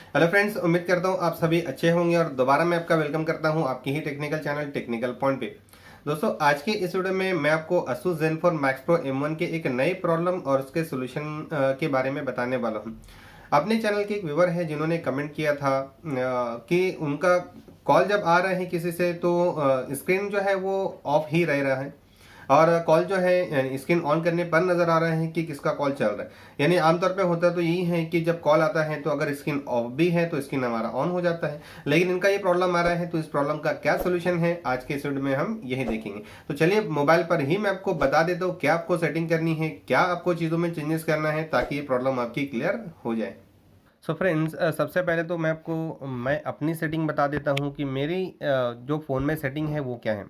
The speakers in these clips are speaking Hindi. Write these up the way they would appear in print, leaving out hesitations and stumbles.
हेलो फ्रेंड्स, उम्मीद करता हूँ आप सभी अच्छे होंगे और दोबारा मैं आपका वेलकम करता हूँ आपकी ही टेक्निकल चैनल टेक्निकल पॉइंट पे। दोस्तों, आज के इस वीडियो में मैं आपको Asus Zenfone Max Pro M1 के एक नई प्रॉब्लम और उसके सोल्यूशन के बारे में बताने वाला हूँ। अपने चैनल के एक व्यूवर है जिन्होंने कमेंट किया था कि उनका कॉल जब आ रहा है किसी से तो स्क्रीन जो है वो ऑफ ही रह रहा है और कॉल जो है स्क्रीन ऑन करने पर नजर आ रहा है कि किसका कॉल चल रहा है। यानी आमतौर पे होता तो यही है कि जब कॉल आता है तो अगर स्क्रीन ऑफ भी है तो स्क्रीन हमारा ऑन हो जाता है, लेकिन इनका ये प्रॉब्लम आ रहा है। तो इस प्रॉब्लम का क्या सोल्यूशन है आज के इस वीडियो में हम यही देखेंगे। तो चलिए मोबाइल पर ही मैं आपको बता देता हूँ क्या आपको सेटिंग करनी है, क्या आपको चीज़ों में चेंजेस करना है ताकि ये प्रॉब्लम आपकी क्लियर हो जाए। सो फ्रेंड्स, सबसे पहले तो मैं अपनी सेटिंग बता देता हूँ कि मेरी जो फ़ोन में सेटिंग है वो क्या है।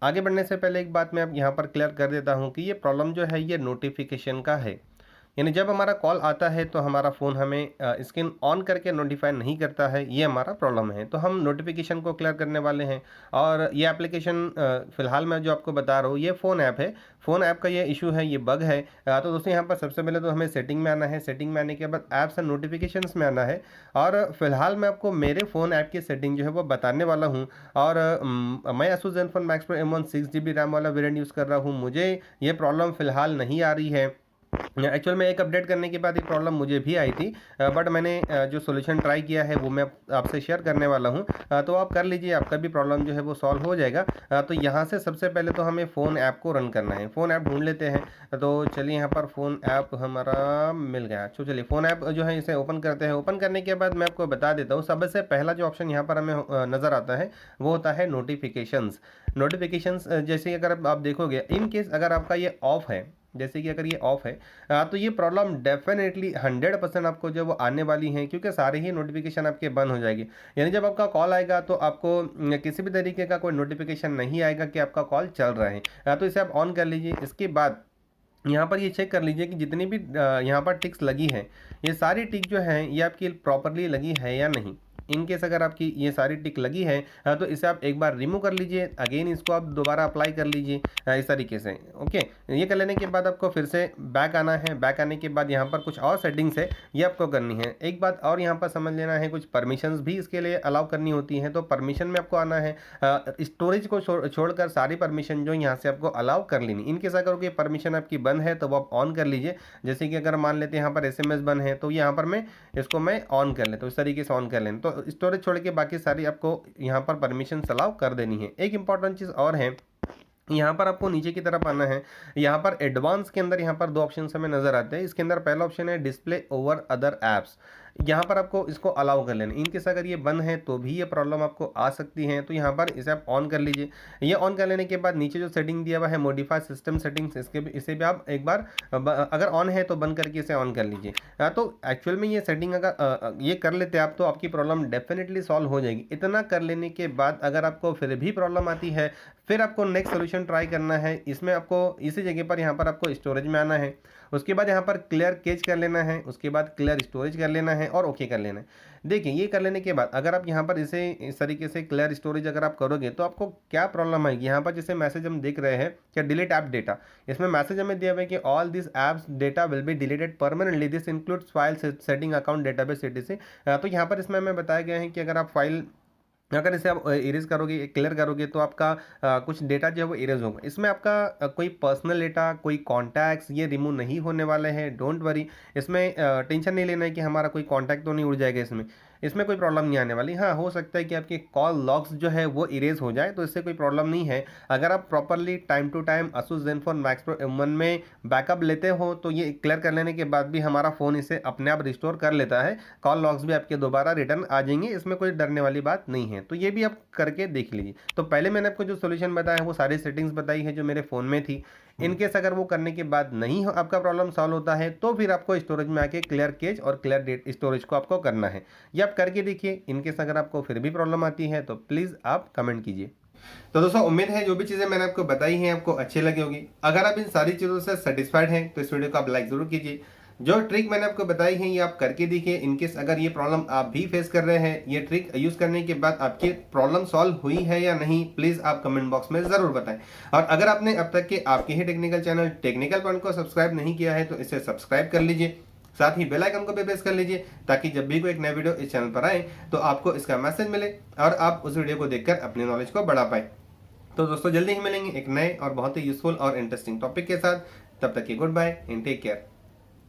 आगे बढ़ने से पहले एक बात मैं अब यहाँ पर क्लियर कर देता हूँ कि ये प्रॉब्लम जो है ये नोटिफिकेशन का है। यानी जब हमारा कॉल आता है तो हमारा फ़ोन हमें स्क्रीन ऑन करके नोटिफाई नहीं करता है, ये हमारा प्रॉब्लम है। तो हम नोटिफिकेशन को क्लियर करने वाले हैं। और ये एप्लीकेशन फ़िलहाल मैं जो आपको बता रहा हूँ ये फ़ोन ऐप है। फ़ोन ऐप का ये इशू है, ये बग है। तो दोस्तों यहाँ पर सबसे पहले तो हमें सेटिंग में आना है। सेटिंग में आने के बाद ऐप्स एंड नोटिफिकेशंस में आना है। और फिलहाल मैं आपको मेरे फ़ोन ऐप की सेटिंग जो है वो बताने वाला हूँ। और मैं Asus Zenfone Max Pro M1 6GB RAM वाला वेरिएंट यूज़ कर रहा हूँ। मुझे ये प्रॉब्लम फ़िलहाल नहीं आ रही है। एक्चुअल में एक अपडेट करने के बाद ये प्रॉब्लम मुझे भी आई थी, बट मैंने जो सॉल्यूशन ट्राई किया है वो मैं आपसे शेयर करने वाला हूँ। तो आप कर लीजिए, आपका भी प्रॉब्लम जो है वो सॉल्व हो जाएगा। तो यहाँ से सबसे पहले तो हमें फ़ोन ऐप को रन करना है। फ़ोन ऐप ढूंढ लेते हैं। तो चलिए यहाँ पर फ़ोन ऐप हमारा मिल गया। तो चलिए फ़ोन ऐप जो है इसे ओपन करते हैं। ओपन करने के बाद मैं आपको बता देता हूँ, सबसे पहला जो ऑप्शन यहाँ पर हमें नज़र आता है वो होता है नोटिफिकेशंस। नोटिफिकेशंस जैसे अगर आप देखोगे, इन केस अगर आपका ये ऑफ है, जैसे कि अगर ये ऑफ है तो ये प्रॉब्लम डेफिनेटली 100% आपको जो वो आने वाली है, क्योंकि सारे ही नोटिफिकेशन आपके बंद हो जाएगी। यानी जब आपका कॉल आएगा तो आपको किसी भी तरीके का कोई नोटिफिकेशन नहीं आएगा कि आपका कॉल चल रहा है। तो इसे आप ऑन कर लीजिए। इसके बाद यहाँ पर ये चेक कर लीजिए कि जितनी भी यहाँ पर टिक्स लगी हैं, ये सारी टिक जो है ये आपकी प्रॉपरली लगी है या नहीं। इन केस अगर आपकी ये सारी टिक लगी है तो इसे आप एक बार रिमूव कर लीजिए। अगेन इसको आप दोबारा अप्लाई कर लीजिए इस तरीके से। ओके, ये कर लेने के बाद आपको फिर से बैक आना है। बैक आने के बाद यहाँ पर कुछ और सेटिंग्स है, ये आपको करनी है। एक बात और यहाँ पर समझ लेना है, कुछ परमिशंस भी इसके लिए अलाउ करनी होती हैं। तो परमिशन में आपको आना है। स्टोरेज को छोड़कर सारी परमिशन जो यहाँ से आपको अलाउ कर लेनी। इनकेस अगर कोई परमिशन आपकी बंद है तो वो आप ऑन कर लीजिए। जैसे कि अगर मान लेते हैं यहाँ पर SMS बंद है तो यहाँ पर मैं ऑन कर लें, तो इस तरीके से ऑन कर लें। तो स्टोरेज छोड़ के बाकी सारी आपको यहाँ पर परमिशन अलाउ कर देनी है। एक इंपॉर्टेंट चीज़ और है, यहाँ पर आपको नीचे की तरफ आना है। यहाँ पर एडवांस के अंदर यहाँ पर दो ऑप्शन हमें नजर आते हैं। इसके अंदर पहला ऑप्शन है डिस्प्ले ओवर अदर ऐप्स। यहाँ पर आपको इसको अलाउ कर लेना। इनकेस अगर ये बंद है तो भी ये प्रॉब्लम आपको आ सकती है। तो यहाँ पर इसे आप ऑन कर लीजिए। ये ऑन कर लेने के बाद नीचे जो सेटिंग दिया हुआ है मॉडिफाई सिस्टम सेटिंग्स, इसे भी आप एक बार अगर ऑन है तो बंद करके इसे ऑन कर लीजिए। तो एक्चुअल में ये सेटिंग अगर ये कर लेते आप तो आपकी प्रॉब्लम डेफिनेटली सॉल्व हो जाएगी। इतना कर लेने के बाद अगर आपको फिर भी प्रॉब्लम आती है, फिर आपको नेक्स्ट सोल्यूशन ट्राई करना है। इसमें आपको इसी जगह पर यहाँ पर आपको स्टोरेज में आना है। उसके बाद यहाँ पर क्लियर कैच कर लेना है। उसके बाद क्लियर स्टोरेज कर लेना है और ओके कर लेना है। देखिए, ये कर लेने के बाद अगर आप यहाँ पर इसे इस तरीके से क्लियर स्टोरेज अगर आप करोगे तो आपको क्या प्रॉब्लम आएगी। यहाँ पर जैसे मैसेज हम देख रहे हैं क्या, डिलीट ऐप डेटा। इसमें मैसेज हमें दिया हुआ है कि all this apps data will be deleted permanently, this includes file setting account database etc। तो यहाँ पर इसमें हमें बताया गया है कि अगर आप फाइल अगर इसे आप इरेज करोगे, क्लियर करोगे तो आपका कुछ डेटा जो है वो इरेज होगा। इसमें आपका कोई पर्सनल डेटा, कोई कॉन्टैक्ट्स ये रिमूव नहीं होने वाले हैं। डोंट वरी, इसमें टेंशन नहीं लेना है कि हमारा कोई कॉन्टैक्ट तो नहीं उड़ जाएगा। इसमें कोई प्रॉब्लम नहीं आने वाली। हाँ, हो सकता है कि आपके कॉल लॉग्स जो है वो इरेज हो जाए, तो इससे कोई प्रॉब्लम नहीं है। अगर आप properly time to time Asus Zenfone Max Pro M1 में बैकअप लेते हो तो ये क्लियर कर लेने के बाद भी हमारा फ़ोन इसे अपने आप रिस्टोर कर लेता है। कॉल लॉग्स भी आपके दोबारा रिटर्न आ जाएंगे, इसमें कोई डरने वाली बात नहीं है। तो ये भी आप करके देख लीजिए। तो पहले मैंने आपको जो सोल्यूशन बताया वो सारी सेटिंग्स बताई है जो मेरे फ़ोन में थी। इनकेस अगर वो करने के बाद नहीं आपका प्रॉब्लम सॉल्व होता है तो फिर आपको स्टोरेज में आके क्लियर केज और क्लियर डेट स्टोरेज को आपको करना है। ये आप करके देखिए। इनकेस अगर आपको फिर भी प्रॉब्लम आती है तो प्लीज़ आप कमेंट कीजिए। तो दोस्तों, उम्मीद है जो भी चीज़ें मैंने आपको बताई हैं आपको अच्छी लगी होगी। अगर आप इन सारी चीज़ों से सेटिस्फाइड हैं तो इस वीडियो को आप लाइक ज़रूर कीजिए। जो ट्रिक मैंने आपको बताई है ये आप करके देखिए। इनकेस अगर ये प्रॉब्लम आप भी फेस कर रहे हैं, ये ट्रिक यूज़ करने के बाद आपकी प्रॉब्लम सॉल्व हुई है या नहीं, प्लीज़ आप कमेंट बॉक्स में ज़रूर बताएं। और अगर आपने अब तक के आपके ही टेक्निकल चैनल टेक्निकल पॉइंट को सब्सक्राइब नहीं किया है तो इसे सब्सक्राइब कर लीजिए। साथ ही बेल आइकन को भी प्रेस कर लीजिए ताकि जब भी कोई एक नया वीडियो इस चैनल पर आए तो आपको इसका मैसेज मिले और आप उस वीडियो को देखकर अपनी नॉलेज को बढ़ा पाए। तो दोस्तों जल्दी ही मिलेंगे एक नए और बहुत ही यूजफुल और इंटरेस्टिंग टॉपिक के साथ। तब तक की goodbye and take care.